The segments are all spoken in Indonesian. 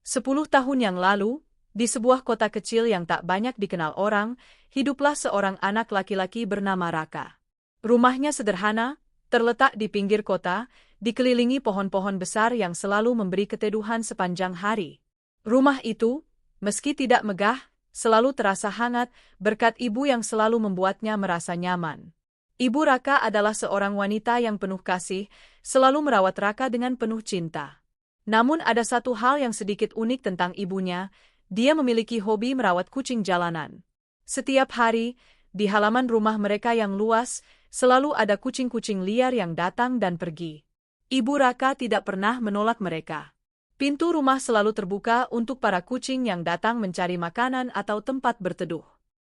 10 tahun yang lalu, di sebuah kota kecil yang tak banyak dikenal orang, hiduplah seorang anak laki-laki bernama Raka. Rumahnya sederhana, terletak di pinggir kota, dikelilingi pohon-pohon besar yang selalu memberi keteduhan sepanjang hari. Rumah itu, meski tidak megah, selalu terasa hangat berkat ibu yang selalu membuatnya merasa nyaman. Ibu Raka adalah seorang wanita yang penuh kasih, selalu merawat Raka dengan penuh cinta. Namun ada satu hal yang sedikit unik tentang ibunya, dia memiliki hobi merawat kucing jalanan. Setiap hari, di halaman rumah mereka yang luas, selalu ada kucing-kucing liar yang datang dan pergi. Ibu Raka tidak pernah menolak mereka. Pintu rumah selalu terbuka untuk para kucing yang datang mencari makanan atau tempat berteduh.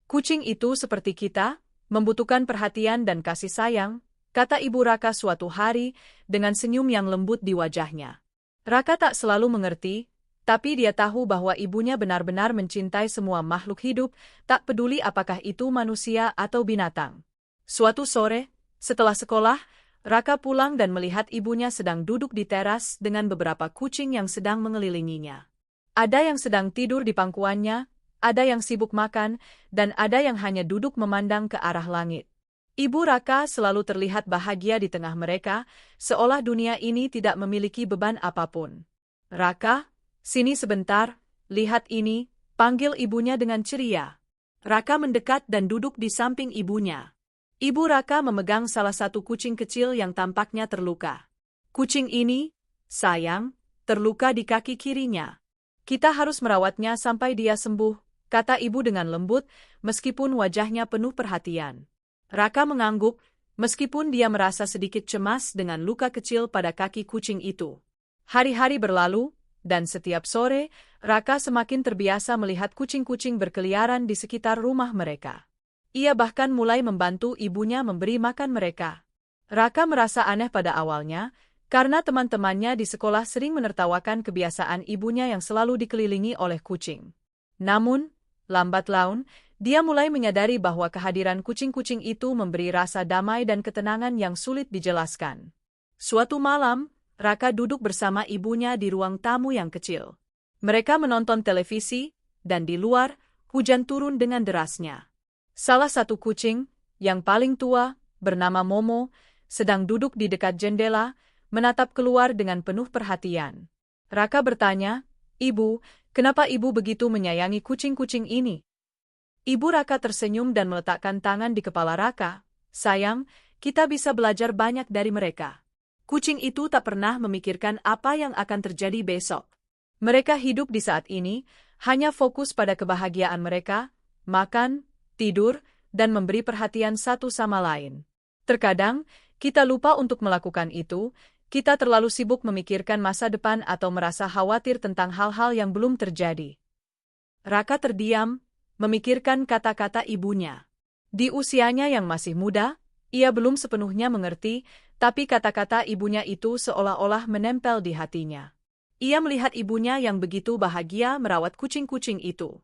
Kucing itu seperti kita, membutuhkan perhatian dan kasih sayang, kata Ibu Raka suatu hari, dengan senyum yang lembut di wajahnya. Raka tak selalu mengerti, tapi dia tahu bahwa ibunya benar-benar mencintai semua makhluk hidup, tak peduli apakah itu manusia atau binatang. Suatu sore, setelah sekolah, Raka pulang dan melihat ibunya sedang duduk di teras dengan beberapa kucing yang sedang mengelilinginya. Ada yang sedang tidur di pangkuannya, ada yang sibuk makan, dan ada yang hanya duduk memandang ke arah langit. Ibu Raka selalu terlihat bahagia di tengah mereka, seolah dunia ini tidak memiliki beban apapun. "Raka, sini sebentar, lihat ini," panggil ibunya dengan ceria. Raka mendekat dan duduk di samping ibunya. Ibu Raka memegang salah satu kucing kecil yang tampaknya terluka. "Kucing ini, sayang, terluka di kaki kirinya. Kita harus merawatnya sampai dia sembuh," kata ibu dengan lembut, meskipun wajahnya penuh perhatian. Raka mengangguk, meskipun dia merasa sedikit cemas dengan luka kecil pada kaki kucing itu. Hari-hari berlalu, dan setiap sore, Raka semakin terbiasa melihat kucing-kucing berkeliaran di sekitar rumah mereka. Ia bahkan mulai membantu ibunya memberi makan mereka. Raka merasa aneh pada awalnya, karena teman-temannya di sekolah sering menertawakan kebiasaan ibunya yang selalu dikelilingi oleh kucing. Namun, lambat laun, dia mulai menyadari bahwa kehadiran kucing-kucing itu memberi rasa damai dan ketenangan yang sulit dijelaskan. Suatu malam, Raka duduk bersama ibunya di ruang tamu yang kecil. Mereka menonton televisi, dan di luar, hujan turun dengan derasnya. Salah satu kucing, yang paling tua, bernama Momo, sedang duduk di dekat jendela, menatap keluar dengan penuh perhatian. Raka bertanya, "Ibu, kenapa ibu begitu menyayangi kucing-kucing ini?" Ibu Raka tersenyum dan meletakkan tangan di kepala Raka. "Sayang, kita bisa belajar banyak dari mereka. Kucing itu tak pernah memikirkan apa yang akan terjadi besok. Mereka hidup di saat ini, hanya fokus pada kebahagiaan mereka, makan, tidur, dan memberi perhatian satu sama lain. Terkadang, kita lupa untuk melakukan itu, kita terlalu sibuk memikirkan masa depan atau merasa khawatir tentang hal-hal yang belum terjadi." Raka terdiam, memikirkan kata-kata ibunya. Di usianya yang masih muda, ia belum sepenuhnya mengerti, tapi kata-kata ibunya itu seolah-olah menempel di hatinya. Ia melihat ibunya yang begitu bahagia merawat kucing-kucing itu.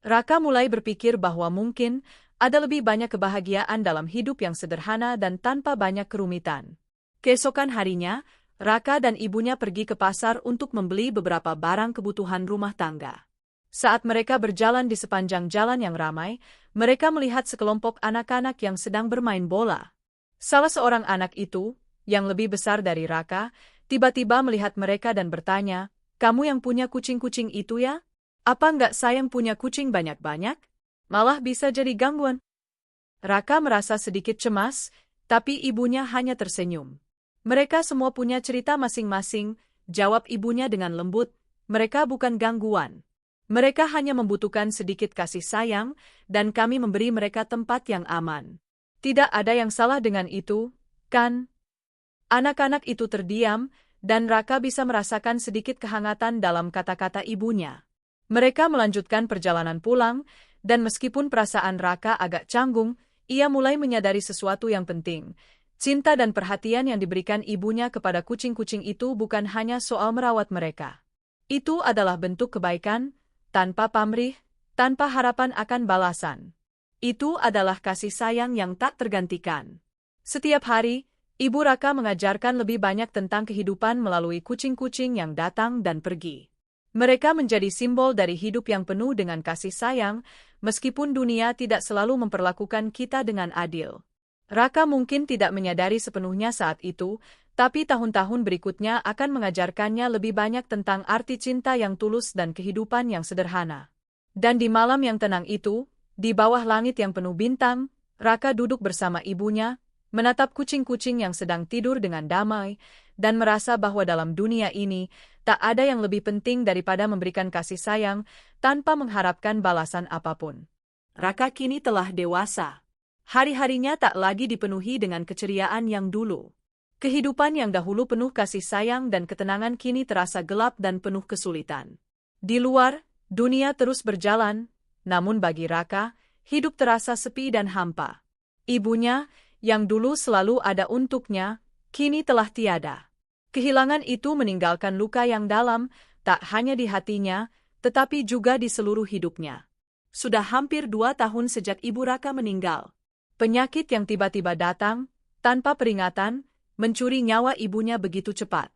Raka mulai berpikir bahwa mungkin ada lebih banyak kebahagiaan dalam hidup yang sederhana dan tanpa banyak kerumitan. Keesokan harinya, Raka dan ibunya pergi ke pasar untuk membeli beberapa barang kebutuhan rumah tangga. Saat mereka berjalan di sepanjang jalan yang ramai, mereka melihat sekelompok anak-anak yang sedang bermain bola. Salah seorang anak itu, yang lebih besar dari Raka, tiba-tiba melihat mereka dan bertanya, "Kamu yang punya kucing-kucing itu ya? Apa nggak sayang punya kucing banyak-banyak? Malah bisa jadi gangguan." Raka merasa sedikit cemas, tapi ibunya hanya tersenyum. "Mereka semua punya cerita masing-masing," jawab ibunya dengan lembut, "mereka bukan gangguan. Mereka hanya membutuhkan sedikit kasih sayang, dan kami memberi mereka tempat yang aman. Tidak ada yang salah dengan itu, kan?" Anak-anak itu terdiam, dan Raka bisa merasakan sedikit kehangatan dalam kata-kata ibunya. Mereka melanjutkan perjalanan pulang, dan meskipun perasaan Raka agak canggung, ia mulai menyadari sesuatu yang penting. Cinta dan perhatian yang diberikan ibunya kepada kucing-kucing itu bukan hanya soal merawat mereka. Itu adalah bentuk kebaikan, tanpa pamrih, tanpa harapan akan balasan. Itu adalah kasih sayang yang tak tergantikan. Setiap hari, Ibu Raka mengajarkan lebih banyak tentang kehidupan melalui kucing-kucing yang datang dan pergi. Mereka menjadi simbol dari hidup yang penuh dengan kasih sayang, meskipun dunia tidak selalu memperlakukan kita dengan adil. Raka mungkin tidak menyadari sepenuhnya saat itu, tapi tahun-tahun berikutnya akan mengajarkannya lebih banyak tentang arti cinta yang tulus dan kehidupan yang sederhana. Dan di malam yang tenang itu, di bawah langit yang penuh bintang, Raka duduk bersama ibunya, menatap kucing-kucing yang sedang tidur dengan damai, dan merasa bahwa dalam dunia ini, tak ada yang lebih penting daripada memberikan kasih sayang tanpa mengharapkan balasan apapun. Raka kini telah dewasa. Hari-harinya tak lagi dipenuhi dengan keceriaan yang dulu. Kehidupan yang dahulu penuh kasih sayang dan ketenangan kini terasa gelap dan penuh kesulitan. Di luar, dunia terus berjalan, namun bagi Raka, hidup terasa sepi dan hampa. Ibunya, yang dulu selalu ada untuknya, kini telah tiada. Kehilangan itu meninggalkan luka yang dalam, tak hanya di hatinya, tetapi juga di seluruh hidupnya. Sudah hampir 2 tahun sejak ibu Raka meninggal. Penyakit yang tiba-tiba datang, tanpa peringatan, mencuri nyawa ibunya begitu cepat.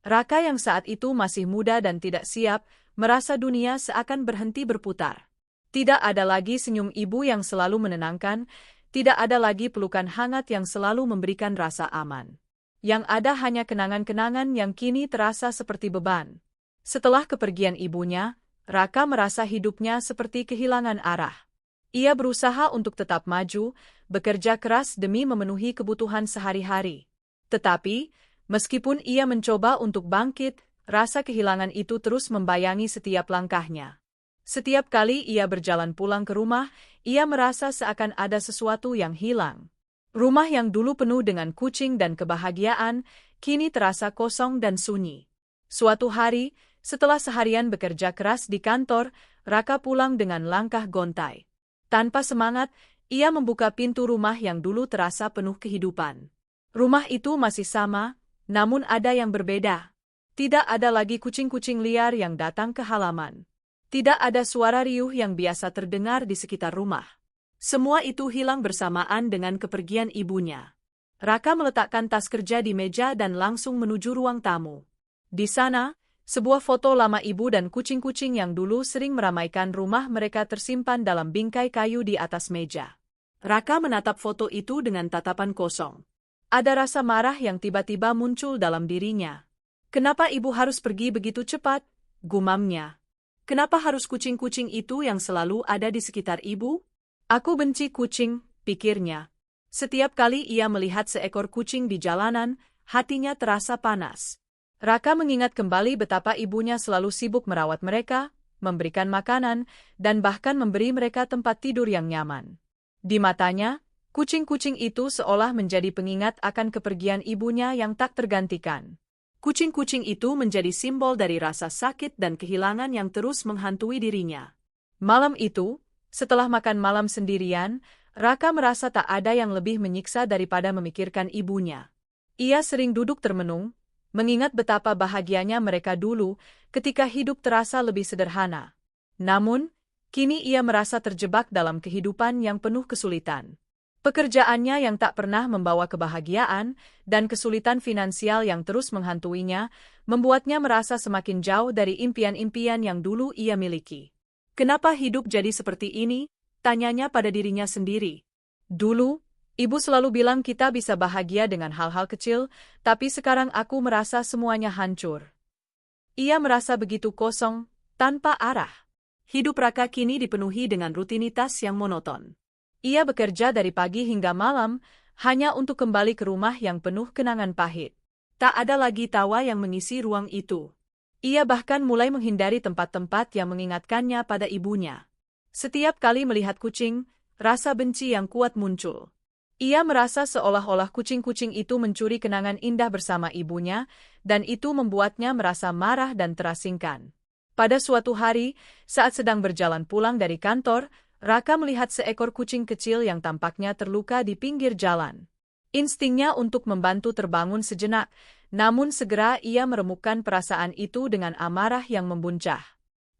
Raka yang saat itu masih muda dan tidak siap, merasa dunia seakan berhenti berputar. Tidak ada lagi senyum ibu yang selalu menenangkan, tidak ada lagi pelukan hangat yang selalu memberikan rasa aman. Yang ada hanya kenangan-kenangan yang kini terasa seperti beban. Setelah kepergian ibunya, Raka merasa hidupnya seperti kehilangan arah. Ia berusaha untuk tetap maju, bekerja keras demi memenuhi kebutuhan sehari-hari. Tetapi, meskipun ia mencoba untuk bangkit, rasa kehilangan itu terus membayangi setiap langkahnya. Setiap kali ia berjalan pulang ke rumah, ia merasa seakan ada sesuatu yang hilang. Rumah yang dulu penuh dengan kucing dan kebahagiaan, kini terasa kosong dan sunyi. Suatu hari, setelah seharian bekerja keras di kantor, Raka pulang dengan langkah gontai. Tanpa semangat, ia membuka pintu rumah yang dulu terasa penuh kehidupan. Rumah itu masih sama, namun ada yang berbeda. Tidak ada lagi kucing-kucing liar yang datang ke halaman. Tidak ada suara riuh yang biasa terdengar di sekitar rumah. Semua itu hilang bersamaan dengan kepergian ibunya. Raka meletakkan tas kerja di meja dan langsung menuju ruang tamu. Di sana, sebuah foto lama ibu dan kucing-kucing yang dulu sering meramaikan rumah mereka tersimpan dalam bingkai kayu di atas meja. Raka menatap foto itu dengan tatapan kosong. Ada rasa marah yang tiba-tiba muncul dalam dirinya. Kenapa ibu harus pergi begitu cepat? Gumamnya. Kenapa harus kucing-kucing itu yang selalu ada di sekitar ibu? Aku benci kucing, pikirnya. Setiap kali ia melihat seekor kucing di jalanan, hatinya terasa panas. Raka mengingat kembali betapa ibunya selalu sibuk merawat mereka, memberikan makanan, dan bahkan memberi mereka tempat tidur yang nyaman. Di matanya, kucing-kucing itu seolah menjadi pengingat akan kepergian ibunya yang tak tergantikan. Kucing-kucing itu menjadi simbol dari rasa sakit dan kehilangan yang terus menghantui dirinya. Malam itu, setelah makan malam sendirian, Raka merasa tak ada yang lebih menyiksa daripada memikirkan ibunya. Ia sering duduk termenung, mengingat betapa bahagianya mereka dulu ketika hidup terasa lebih sederhana. Namun, kini ia merasa terjebak dalam kehidupan yang penuh kesulitan. Pekerjaannya yang tak pernah membawa kebahagiaan dan kesulitan finansial yang terus menghantuinya membuatnya merasa semakin jauh dari impian-impian yang dulu ia miliki. Kenapa hidup jadi seperti ini? Tanyanya pada dirinya sendiri. Dulu, ibu selalu bilang kita bisa bahagia dengan hal-hal kecil, tapi sekarang aku merasa semuanya hancur. Ia merasa begitu kosong, tanpa arah. Hidup Raka kini dipenuhi dengan rutinitas yang monoton. Ia bekerja dari pagi hingga malam, hanya untuk kembali ke rumah yang penuh kenangan pahit. Tak ada lagi tawa yang mengisi ruang itu. Ia bahkan mulai menghindari tempat-tempat yang mengingatkannya pada ibunya. Setiap kali melihat kucing, rasa benci yang kuat muncul. Ia merasa seolah-olah kucing-kucing itu mencuri kenangan indah bersama ibunya, dan itu membuatnya merasa marah dan terasingkan. Pada suatu hari, saat sedang berjalan pulang dari kantor, Raka melihat seekor kucing kecil yang tampaknya terluka di pinggir jalan. Instingnya untuk membantu terbangun sejenak, namun segera ia meremukkan perasaan itu dengan amarah yang membuncah.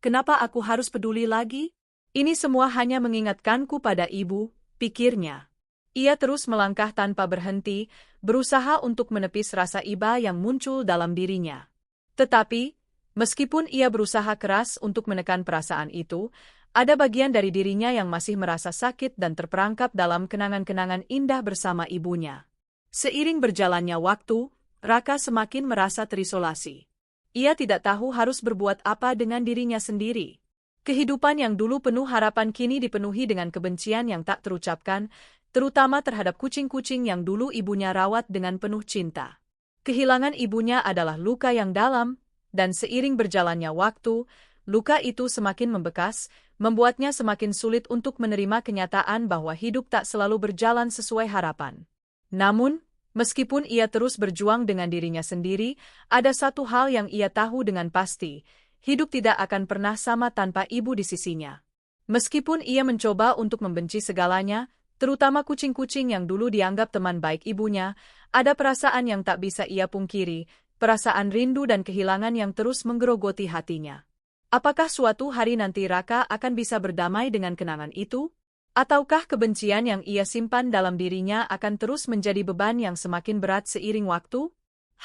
Kenapa aku harus peduli lagi? Ini semua hanya mengingatkanku pada ibu, pikirnya. Ia terus melangkah tanpa berhenti, berusaha untuk menepis rasa iba yang muncul dalam dirinya. Tetapi, Meskipun ia berusaha keras untuk menekan perasaan itu, ada bagian dari dirinya yang masih merasa sakit dan terperangkap dalam kenangan-kenangan indah bersama ibunya. Seiring berjalannya waktu, Raka semakin merasa terisolasi. Ia tidak tahu harus berbuat apa dengan dirinya sendiri. Kehidupan yang dulu penuh harapan kini dipenuhi dengan kebencian yang tak terucapkan, terutama terhadap kucing-kucing yang dulu ibunya rawat dengan penuh cinta. Kehilangan ibunya adalah luka yang dalam, dan seiring berjalannya waktu, luka itu semakin membekas, membuatnya semakin sulit untuk menerima kenyataan bahwa hidup tak selalu berjalan sesuai harapan. Namun, meskipun ia terus berjuang dengan dirinya sendiri, ada satu hal yang ia tahu dengan pasti, hidup tidak akan pernah sama tanpa ibu di sisinya. Meskipun ia mencoba untuk membenci segalanya, terutama kucing-kucing yang dulu dianggap teman baik ibunya, ada perasaan yang tak bisa ia pungkiri, perasaan rindu dan kehilangan yang terus menggerogoti hatinya. Apakah suatu hari nanti Raka akan bisa berdamai dengan kenangan itu? Ataukah kebencian yang ia simpan dalam dirinya akan terus menjadi beban yang semakin berat seiring waktu?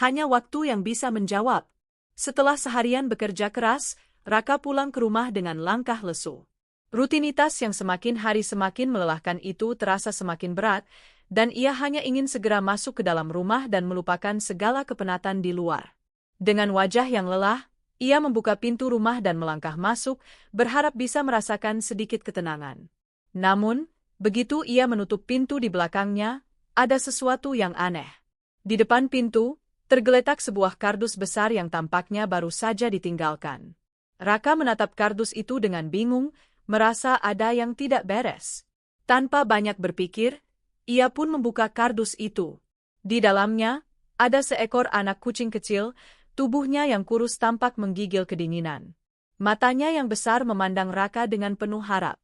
Hanya waktu yang bisa menjawab. Setelah seharian bekerja keras, Raka pulang ke rumah dengan langkah lesu. Rutinitas yang semakin hari semakin melelahkan itu terasa semakin berat, dan ia hanya ingin segera masuk ke dalam rumah dan melupakan segala kepenatan di luar. Dengan wajah yang lelah, ia membuka pintu rumah dan melangkah masuk, berharap bisa merasakan sedikit ketenangan. Namun, begitu ia menutup pintu di belakangnya, ada sesuatu yang aneh. Di depan pintu, tergeletak sebuah kardus besar yang tampaknya baru saja ditinggalkan. Raka menatap kardus itu dengan bingung, merasa ada yang tidak beres. Tanpa banyak berpikir, ia pun membuka kardus itu. Di dalamnya, ada seekor anak kucing kecil, tubuhnya yang kurus tampak menggigil kedinginan. Matanya yang besar memandang Raka dengan penuh harap.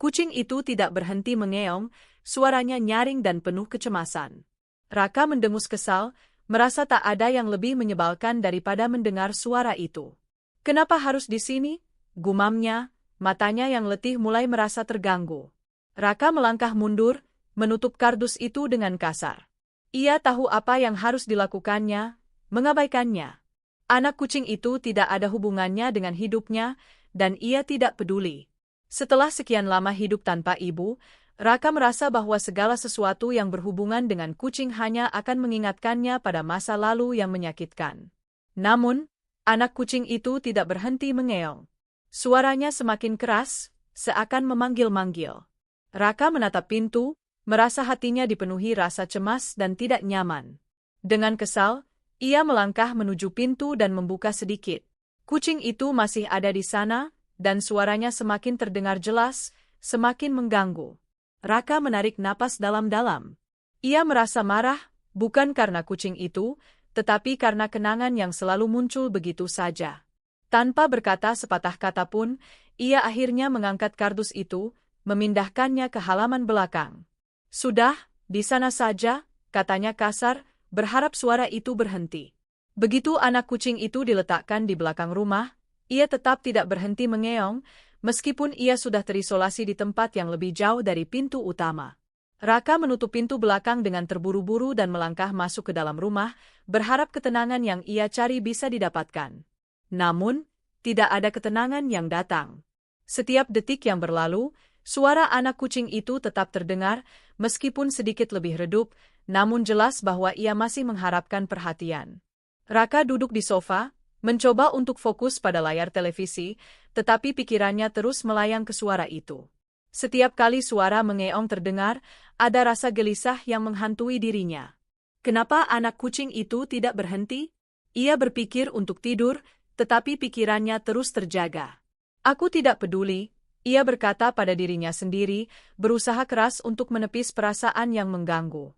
Kucing itu tidak berhenti mengeong, suaranya nyaring dan penuh kecemasan. Raka mendengus kesal, merasa tak ada yang lebih menyebalkan daripada mendengar suara itu. "Kenapa harus di sini?" gumamnya, matanya yang letih mulai merasa terganggu. Raka melangkah mundur, menutup kardus itu dengan kasar. Ia tahu apa yang harus dilakukannya, mengabaikannya. Anak kucing itu tidak ada hubungannya dengan hidupnya, dan ia tidak peduli. Setelah sekian lama hidup tanpa ibu, Raka merasa bahwa segala sesuatu yang berhubungan dengan kucing hanya akan mengingatkannya pada masa lalu yang menyakitkan. Namun, anak kucing itu tidak berhenti mengeong. Suaranya semakin keras, seakan memanggil-manggil. Raka menatap pintu, merasa hatinya dipenuhi rasa cemas dan tidak nyaman. Dengan kesal, ia melangkah menuju pintu dan membuka sedikit. Kucing itu masih ada di sana, dan suaranya semakin terdengar jelas, semakin mengganggu. Raka menarik napas dalam-dalam. Ia merasa marah, bukan karena kucing itu, tetapi karena kenangan yang selalu muncul begitu saja. Tanpa berkata sepatah kata pun, ia akhirnya mengangkat kardus itu, memindahkannya ke halaman belakang. "Sudah, di sana saja," katanya kasar, berharap suara itu berhenti. Begitu anak kucing itu diletakkan di belakang rumah, ia tetap tidak berhenti mengeong, meskipun ia sudah terisolasi di tempat yang lebih jauh dari pintu utama. Raka menutup pintu belakang dengan terburu-buru dan melangkah masuk ke dalam rumah, berharap ketenangan yang ia cari bisa didapatkan. Namun, tidak ada ketenangan yang datang. Setiap detik yang berlalu, suara anak kucing itu tetap terdengar, meskipun sedikit lebih redup, namun jelas bahwa ia masih mengharapkan perhatian. Raka duduk di sofa, mencoba untuk fokus pada layar televisi, tetapi pikirannya terus melayang ke suara itu. Setiap kali suara mengeong terdengar, ada rasa gelisah yang menghantui dirinya. Kenapa anak kucing itu tidak berhenti? Ia berpikir untuk tidur, tetapi pikirannya terus terjaga. "Aku tidak peduli," ia berkata pada dirinya sendiri, berusaha keras untuk menepis perasaan yang mengganggu.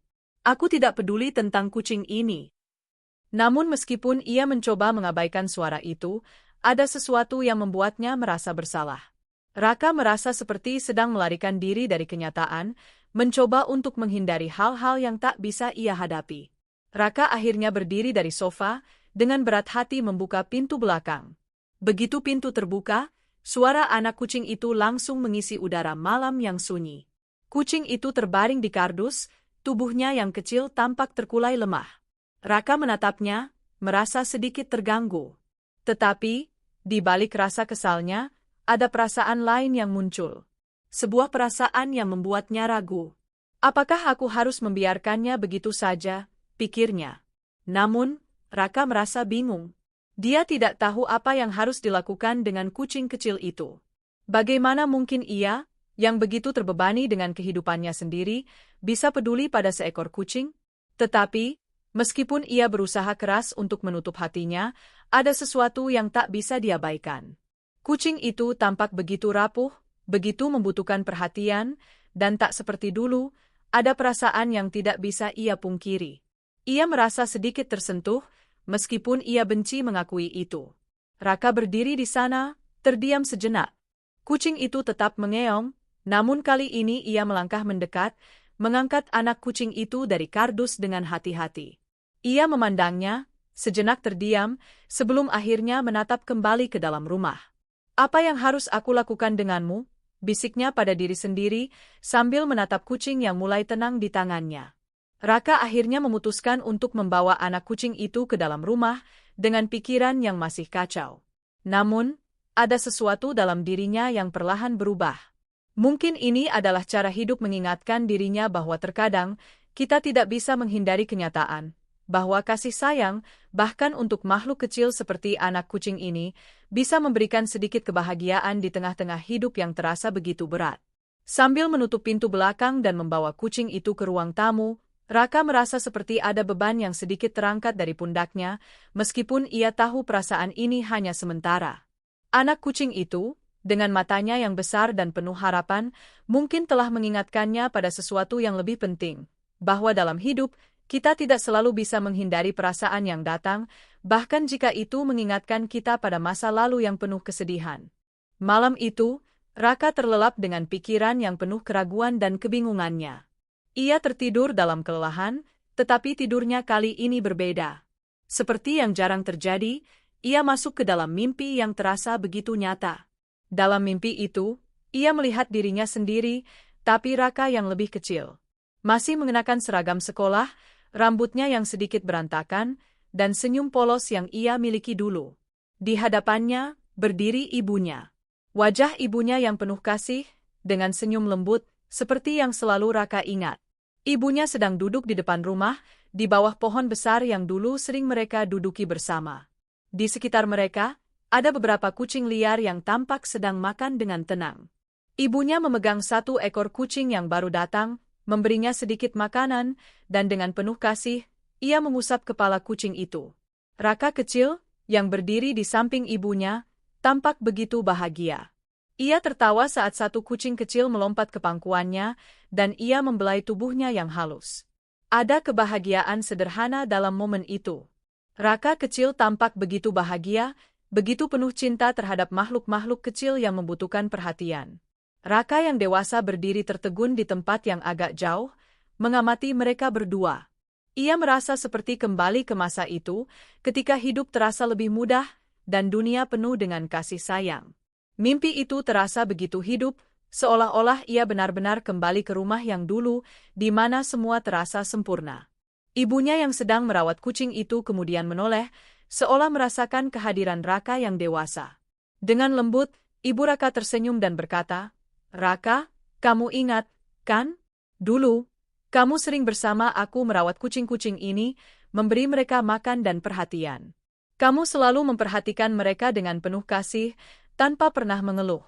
"Aku tidak peduli tentang kucing ini." Namun meskipun ia mencoba mengabaikan suara itu, ada sesuatu yang membuatnya merasa bersalah. Raka merasa seperti sedang melarikan diri dari kenyataan, mencoba untuk menghindari hal-hal yang tak bisa ia hadapi. Raka akhirnya berdiri dari sofa, dengan berat hati membuka pintu belakang. Begitu pintu terbuka, suara anak kucing itu langsung mengisi udara malam yang sunyi. Kucing itu terbaring di kardus, tubuhnya yang kecil tampak terkulai lemah. Raka menatapnya, merasa sedikit terganggu. Tetapi, Di balik rasa kesalnya, ada perasaan lain yang muncul. Sebuah perasaan yang membuatnya ragu. Apakah aku harus membiarkannya begitu saja, pikirnya. Namun, Raka merasa bingung. Dia tidak tahu apa yang harus dilakukan dengan kucing kecil itu. Bagaimana mungkin ia, yang begitu terbebani dengan kehidupannya sendiri, bisa peduli pada seekor kucing? Tetapi, meskipun ia berusaha keras untuk menutup hatinya, ada sesuatu yang tak bisa diabaikan. Kucing itu tampak begitu rapuh, begitu membutuhkan perhatian, dan tak seperti dulu, ada perasaan yang tidak bisa ia pungkiri. Ia merasa sedikit tersentuh, meskipun ia benci mengakui itu. Raka berdiri di sana, terdiam sejenak. Kucing itu tetap mengeong, namun kali ini ia melangkah mendekat, mengangkat anak kucing itu dari kardus dengan hati-hati. Ia memandangnya, sejenak terdiam, sebelum akhirnya menatap kembali ke dalam rumah. Apa yang harus aku lakukan denganmu? Bisiknya pada diri sendiri, sambil menatap kucing yang mulai tenang di tangannya. Raka akhirnya memutuskan untuk membawa anak kucing itu ke dalam rumah, dengan pikiran yang masih kacau. Namun, ada sesuatu dalam dirinya yang perlahan berubah. Mungkin ini adalah cara hidup mengingatkan dirinya bahwa terkadang, kita tidak bisa menghindari kenyataan, bahwa kasih sayang, bahkan untuk makhluk kecil seperti anak kucing ini, bisa memberikan sedikit kebahagiaan di tengah-tengah hidup yang terasa begitu berat. Sambil menutup pintu belakang dan membawa kucing itu ke ruang tamu, Raka merasa seperti ada beban yang sedikit terangkat dari pundaknya, meskipun ia tahu perasaan ini hanya sementara. Anak kucing itu, dengan matanya yang besar dan penuh harapan, mungkin telah mengingatkannya pada sesuatu yang lebih penting, bahwa dalam hidup, kita tidak selalu bisa menghindari perasaan yang datang, bahkan jika itu mengingatkan kita pada masa lalu yang penuh kesedihan. Malam itu, Raka terlelap dengan pikiran yang penuh keraguan dan kebingungannya. Ia tertidur dalam kelelahan, tetapi tidurnya kali ini berbeda. Seperti yang jarang terjadi, ia masuk ke dalam mimpi yang terasa begitu nyata. Dalam mimpi itu, ia melihat dirinya sendiri, tapi Raka yang lebih kecil. Masih mengenakan seragam sekolah, rambutnya yang sedikit berantakan, dan senyum polos yang ia miliki dulu. Di hadapannya, berdiri ibunya. Wajah ibunya yang penuh kasih, dengan senyum lembut, seperti yang selalu Raka ingat. Ibunya sedang duduk di depan rumah, di bawah pohon besar yang dulu sering mereka duduki bersama. Di sekitar mereka, ada beberapa kucing liar yang tampak sedang makan dengan tenang. Ibunya memegang satu ekor kucing yang baru datang, memberinya sedikit makanan, dan dengan penuh kasih, ia mengusap kepala kucing itu. Raka kecil, yang berdiri di samping ibunya, tampak begitu bahagia. Ia tertawa saat satu kucing kecil melompat ke pangkuannya, dan ia membelai tubuhnya yang halus. Ada kebahagiaan sederhana dalam momen itu. Raka kecil tampak begitu bahagia, begitu penuh cinta terhadap makhluk-makhluk kecil yang membutuhkan perhatian. Raka yang dewasa berdiri tertegun di tempat yang agak jauh, mengamati mereka berdua. Ia merasa seperti kembali ke masa itu, ketika hidup terasa lebih mudah, dan dunia penuh dengan kasih sayang. Mimpi itu terasa begitu hidup, seolah-olah ia benar-benar kembali ke rumah yang dulu, di mana semua terasa sempurna. Ibunya yang sedang merawat kucing itu kemudian menoleh, seolah merasakan kehadiran Raka yang dewasa. Dengan lembut, Ibu Raka tersenyum dan berkata, "Raka, kamu ingat, kan? Dulu, kamu sering bersama aku merawat kucing-kucing ini, memberi mereka makan dan perhatian. Kamu selalu memperhatikan mereka dengan penuh kasih, tanpa pernah mengeluh."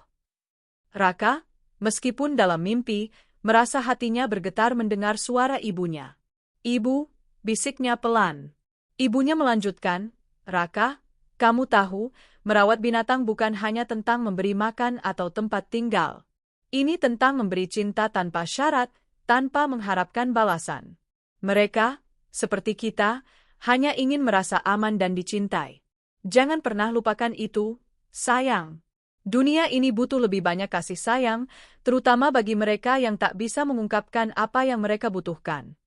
Raka, meskipun dalam mimpi, merasa hatinya bergetar mendengar suara ibunya. "Ibu," bisiknya pelan. Ibunya melanjutkan, "Raka, kamu tahu, merawat binatang bukan hanya tentang memberi makan atau tempat tinggal. Ini tentang memberi cinta tanpa syarat, tanpa mengharapkan balasan. Mereka, seperti kita, hanya ingin merasa aman dan dicintai. Jangan pernah lupakan itu, sayang. Dunia ini butuh lebih banyak kasih sayang, terutama bagi mereka yang tak bisa mengungkapkan apa yang mereka butuhkan."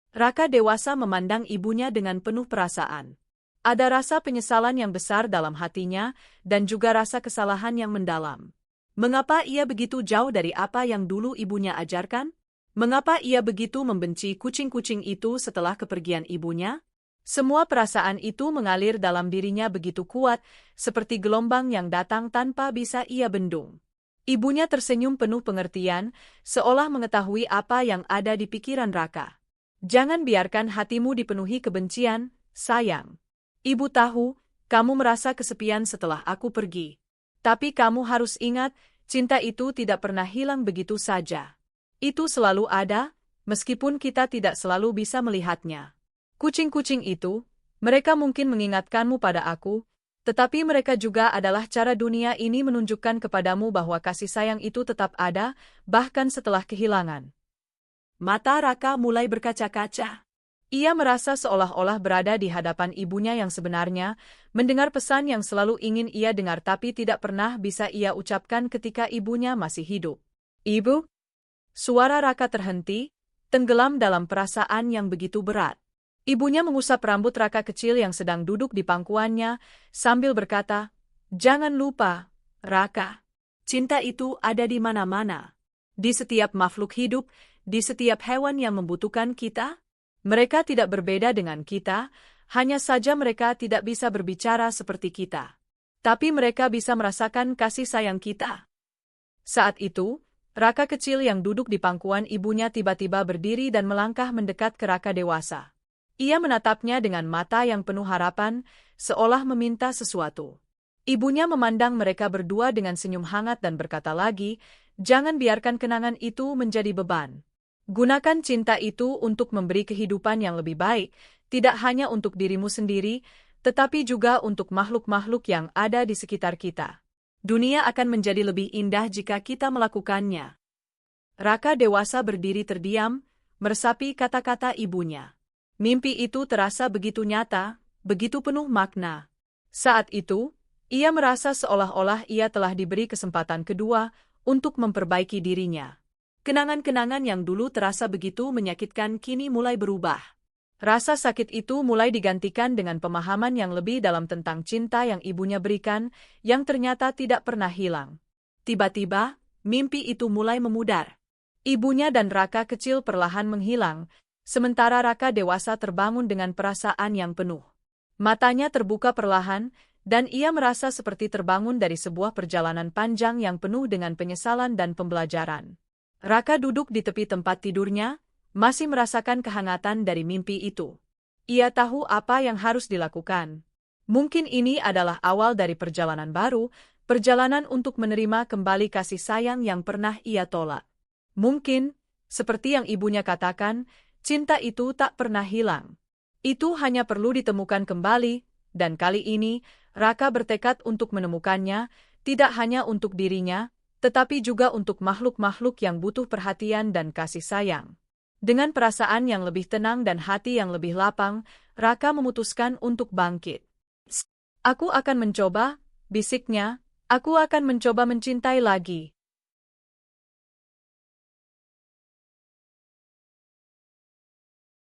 Raka dewasa memandang ibunya dengan penuh perasaan. Ada rasa penyesalan yang besar dalam hatinya, dan juga rasa kesalahan yang mendalam. Mengapa ia begitu jauh dari apa yang dulu ibunya ajarkan? Mengapa ia begitu membenci kucing-kucing itu setelah kepergian ibunya? Semua perasaan itu mengalir dalam dirinya begitu kuat, seperti gelombang yang datang tanpa bisa ia bendung. Ibunya tersenyum penuh pengertian, seolah mengetahui apa yang ada di pikiran Raka. Jangan biarkan hatimu dipenuhi kebencian, sayang. Ibu tahu, kamu merasa kesepian setelah aku pergi. Tapi kamu harus ingat, cinta itu tidak pernah hilang begitu saja. Itu selalu ada, meskipun kita tidak selalu bisa melihatnya. Kucing-kucing itu, mereka mungkin mengingatkanmu pada aku, tetapi mereka juga adalah cara dunia ini menunjukkan kepadamu bahwa kasih sayang itu tetap ada, bahkan setelah kehilangan. Mata Raka mulai berkaca-kaca. Ia merasa seolah-olah berada di hadapan ibunya yang sebenarnya, mendengar pesan yang selalu ingin ia dengar tapi tidak pernah bisa ia ucapkan ketika ibunya masih hidup. Ibu? Suara Raka terhenti, tenggelam dalam perasaan yang begitu berat. Ibunya mengusap rambut Raka kecil yang sedang duduk di pangkuannya, sambil berkata, "Jangan lupa, Raka. Cinta itu ada di mana-mana. Di setiap makhluk hidup, di setiap hewan yang membutuhkan kita. Mereka tidak berbeda dengan kita, hanya saja mereka tidak bisa berbicara seperti kita. Tapi mereka bisa merasakan kasih sayang kita." Saat itu, Raka kecil yang duduk di pangkuan ibunya tiba-tiba berdiri dan melangkah mendekat ke Raka dewasa. Ia menatapnya dengan mata yang penuh harapan, seolah meminta sesuatu. Ibunya memandang mereka berdua dengan senyum hangat dan berkata lagi, "Jangan biarkan kenangan itu menjadi beban. Gunakan cinta itu untuk memberi kehidupan yang lebih baik, tidak hanya untuk dirimu sendiri, tetapi juga untuk makhluk-makhluk yang ada di sekitar kita. Dunia akan menjadi lebih indah jika kita melakukannya." Raka dewasa berdiri terdiam, meresapi kata-kata ibunya. Mimpi itu terasa begitu nyata, begitu penuh makna. Saat itu, ia merasa seolah-olah ia telah diberi kesempatan kedua untuk memperbaiki dirinya. Kenangan-kenangan yang dulu terasa begitu menyakitkan kini mulai berubah. Rasa sakit itu mulai digantikan dengan pemahaman yang lebih dalam tentang cinta yang ibunya berikan, yang ternyata tidak pernah hilang. Tiba-tiba, mimpi itu mulai memudar. Ibunya dan Raka kecil perlahan menghilang, sementara Raka dewasa terbangun dengan perasaan yang penuh. Matanya terbuka perlahan, dan ia merasa seperti terbangun dari sebuah perjalanan panjang yang penuh dengan penyesalan dan pembelajaran. Raka duduk di tepi tempat tidurnya, masih merasakan kehangatan dari mimpi itu. Ia tahu apa yang harus dilakukan. Mungkin ini adalah awal dari perjalanan baru, perjalanan untuk menerima kembali kasih sayang yang pernah ia tolak. Mungkin, seperti yang ibunya katakan, cinta itu tak pernah hilang. Itu hanya perlu ditemukan kembali, dan kali ini, Raka bertekad untuk menemukannya, tidak hanya untuk dirinya, tetapi juga untuk makhluk-makhluk yang butuh perhatian dan kasih sayang. Dengan perasaan yang lebih tenang dan hati yang lebih lapang, Raka memutuskan untuk bangkit. "Aku akan mencoba," bisiknya, "aku akan mencoba mencintai lagi."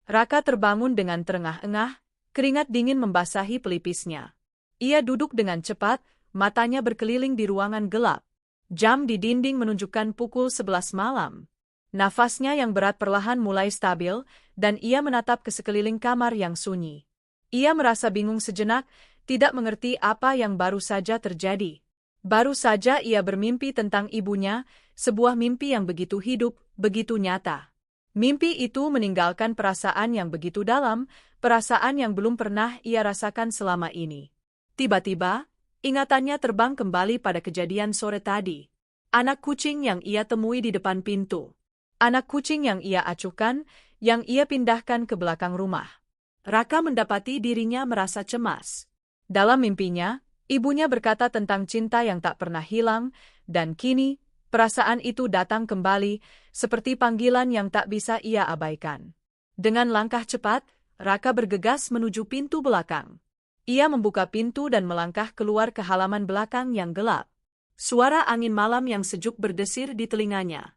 Raka terbangun dengan terengah-engah, keringat dingin membasahi pelipisnya. Ia duduk dengan cepat, matanya berkeliling di ruangan gelap. Jam di dinding menunjukkan pukul 11 malam. Nafasnya yang berat perlahan mulai stabil, dan ia menatap ke sekeliling kamar yang sunyi. Ia merasa bingung sejenak, tidak mengerti apa yang baru saja terjadi. Baru saja ia bermimpi tentang ibunya, sebuah mimpi yang begitu hidup, begitu nyata. Mimpi itu meninggalkan perasaan yang begitu dalam, perasaan yang belum pernah ia rasakan selama ini. Tiba-tiba, ingatannya terbang kembali pada kejadian sore tadi. Anak kucing yang ia temui di depan pintu. Anak kucing yang ia acuhkan, yang ia pindahkan ke belakang rumah. Raka mendapati dirinya merasa cemas. Dalam mimpinya, ibunya berkata tentang cinta yang tak pernah hilang, dan kini, perasaan itu datang kembali, seperti panggilan yang tak bisa ia abaikan. Dengan langkah cepat, Raka bergegas menuju pintu belakang. Ia membuka pintu dan melangkah keluar ke halaman belakang yang gelap. Suara angin malam yang sejuk berdesir di telinganya.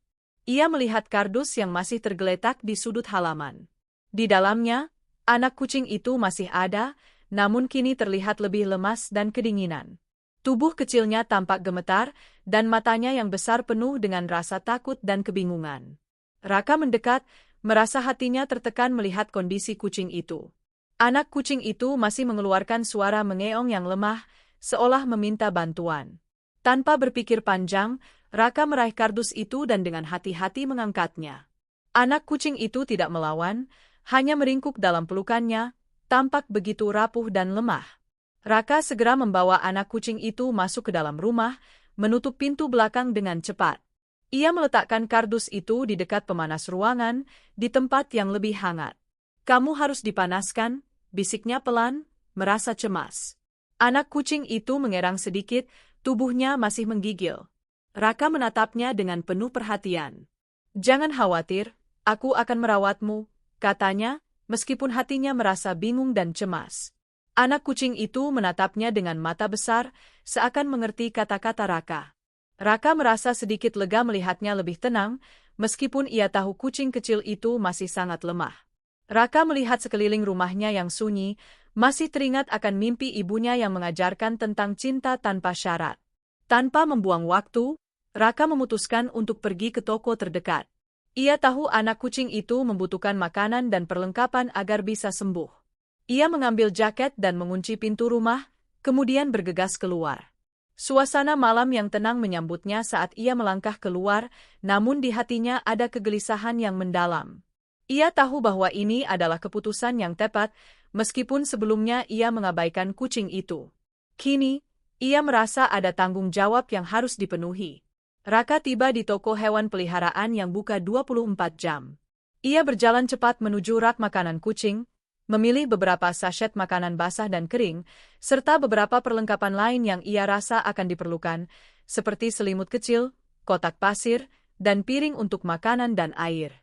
Ia melihat kardus yang masih tergeletak di sudut halaman. Di dalamnya, anak kucing itu masih ada, namun kini terlihat lebih lemas dan kedinginan. Tubuh kecilnya tampak gemetar, dan matanya yang besar penuh dengan rasa takut dan kebingungan. Raka mendekat, merasa hatinya tertekan melihat kondisi kucing itu. Anak kucing itu masih mengeluarkan suara mengeong yang lemah, seolah meminta bantuan. Tanpa berpikir panjang, Raka meraih kardus itu dan dengan hati-hati mengangkatnya. Anak kucing itu tidak melawan, hanya meringkuk dalam pelukannya, tampak begitu rapuh dan lemah. Raka segera membawa anak kucing itu masuk ke dalam rumah, menutup pintu belakang dengan cepat. Ia meletakkan kardus itu di dekat pemanas ruangan, di tempat yang lebih hangat. "Kamu harus dipanaskan," bisiknya pelan, merasa cemas. Anak kucing itu mengerang sedikit, tubuhnya masih menggigil. Raka menatapnya dengan penuh perhatian. "Jangan khawatir, aku akan merawatmu," katanya, meskipun hatinya merasa bingung dan cemas. Anak kucing itu menatapnya dengan mata besar, seakan mengerti kata-kata Raka. Raka merasa sedikit lega melihatnya lebih tenang, meskipun ia tahu kucing kecil itu masih sangat lemah. Raka melihat sekeliling rumahnya yang sunyi, masih teringat akan mimpi ibunya yang mengajarkan tentang cinta tanpa syarat. Tanpa membuang waktu, Raka memutuskan untuk pergi ke toko terdekat. Ia tahu anak kucing itu membutuhkan makanan dan perlengkapan agar bisa sembuh. Ia mengambil jaket dan mengunci pintu rumah, kemudian bergegas keluar. Suasana malam yang tenang menyambutnya saat ia melangkah keluar, namun di hatinya ada kegelisahan yang mendalam. Ia tahu bahwa ini adalah keputusan yang tepat, meskipun sebelumnya ia mengabaikan kucing itu. Kini, ia merasa ada tanggung jawab yang harus dipenuhi. Raka tiba di toko hewan peliharaan yang buka 24 jam. Ia berjalan cepat menuju rak makanan kucing, memilih beberapa sachet makanan basah dan kering, serta beberapa perlengkapan lain yang ia rasa akan diperlukan, seperti selimut kecil, kotak pasir, dan piring untuk makanan dan air.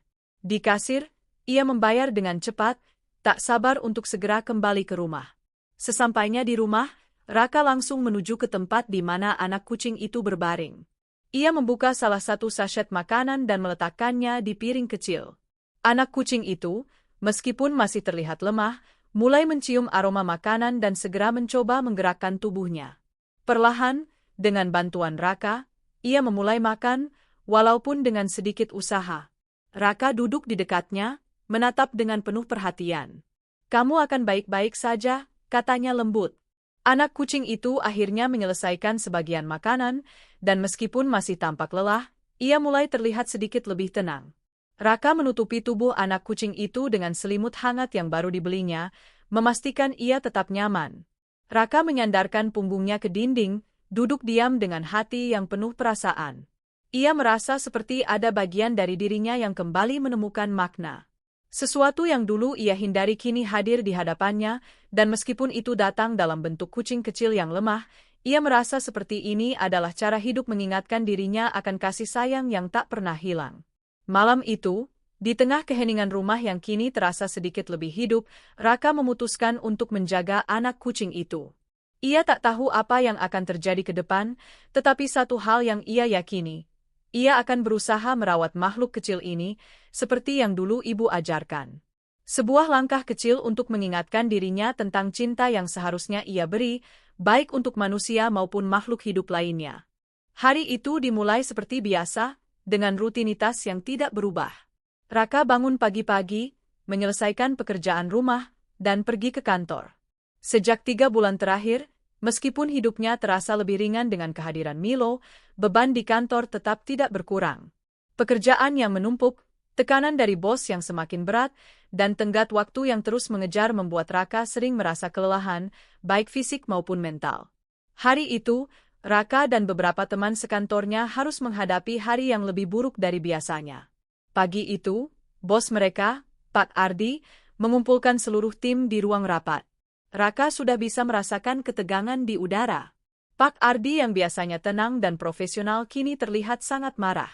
Di kasir, ia membayar dengan cepat, tak sabar untuk segera kembali ke rumah. Sesampainya di rumah, Raka langsung menuju ke tempat di mana anak kucing itu berbaring. Ia membuka salah satu sachet makanan dan meletakkannya di piring kecil. Anak kucing itu, meskipun masih terlihat lemah, mulai mencium aroma makanan dan segera mencoba menggerakkan tubuhnya. Perlahan, dengan bantuan Raka, ia memulai makan, walaupun dengan sedikit usaha. Raka duduk di dekatnya, menatap dengan penuh perhatian. "Kamu akan baik-baik saja," katanya lembut. Anak kucing itu akhirnya menyelesaikan sebagian makanan, dan meskipun masih tampak lelah, ia mulai terlihat sedikit lebih tenang. Raka menutupi tubuh anak kucing itu dengan selimut hangat yang baru dibelinya, memastikan ia tetap nyaman. Raka menyandarkan punggungnya ke dinding, duduk diam dengan hati yang penuh perasaan. Ia merasa seperti ada bagian dari dirinya yang kembali menemukan makna. Sesuatu yang dulu ia hindari kini hadir di hadapannya, dan meskipun itu datang dalam bentuk kucing kecil yang lemah, ia merasa seperti ini adalah cara hidup mengingatkan dirinya akan kasih sayang yang tak pernah hilang. Malam itu, di tengah keheningan rumah yang kini terasa sedikit lebih hidup, Raka memutuskan untuk menjaga anak kucing itu. Ia tak tahu apa yang akan terjadi ke depan, tetapi satu hal yang ia yakini, ia akan berusaha merawat makhluk kecil ini, seperti yang dulu ibu ajarkan. Sebuah langkah kecil untuk mengingatkan dirinya tentang cinta yang seharusnya ia beri, baik untuk manusia maupun makhluk hidup lainnya. Hari itu dimulai seperti biasa, dengan rutinitas yang tidak berubah. Raka bangun pagi-pagi, menyelesaikan pekerjaan rumah, dan pergi ke kantor. Sejak 3 bulan terakhir, meskipun hidupnya terasa lebih ringan dengan kehadiran Milo, beban di kantor tetap tidak berkurang. Pekerjaan yang menumpuk, tekanan dari bos yang semakin berat, dan tenggat waktu yang terus mengejar membuat Raka sering merasa kelelahan, baik fisik maupun mental. Hari itu, Raka dan beberapa teman sekantornya harus menghadapi hari yang lebih buruk dari biasanya. Pagi itu, bos mereka, Pak Ardi, mengumpulkan seluruh tim di ruang rapat. Raka sudah bisa merasakan ketegangan di udara. Pak Ardi yang biasanya tenang dan profesional kini terlihat sangat marah.